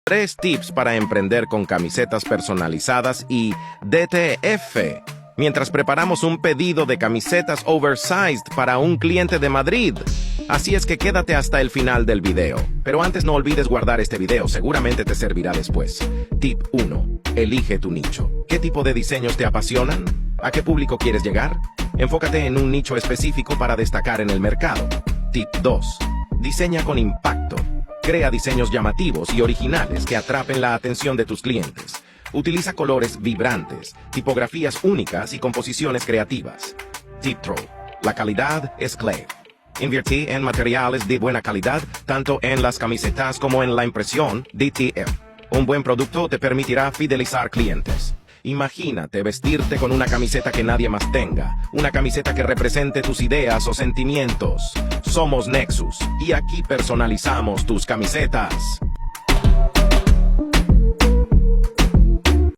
3 tips para emprender con camisetas personalizadas y DTF, mientras preparamos un pedido de camisetas oversized para un cliente de Madrid. Así es que quédate hasta el final del video. Pero antes no olvides guardar este video, seguramente te servirá después. Tip 1. Elige tu nicho. ¿Qué tipo de diseños te apasionan? ¿A qué público quieres llegar? Enfócate en un nicho específico para destacar en el mercado. Tip 2. Diseña con impacto. Crea diseños llamativos y originales que atrapen la atención de tus clientes. Utiliza colores vibrantes, tipografías únicas y composiciones creativas. Tip 3. La calidad es clave. Invertí en materiales de buena calidad, tanto en las camisetas como en la impresión DTF. Un buen producto te permitirá fidelizar clientes. Imagínate vestirte con una camiseta que nadie más tenga, una camiseta que represente tus ideas o sentimientos. Somos Nexus y aquí personalizamos tus camisetas.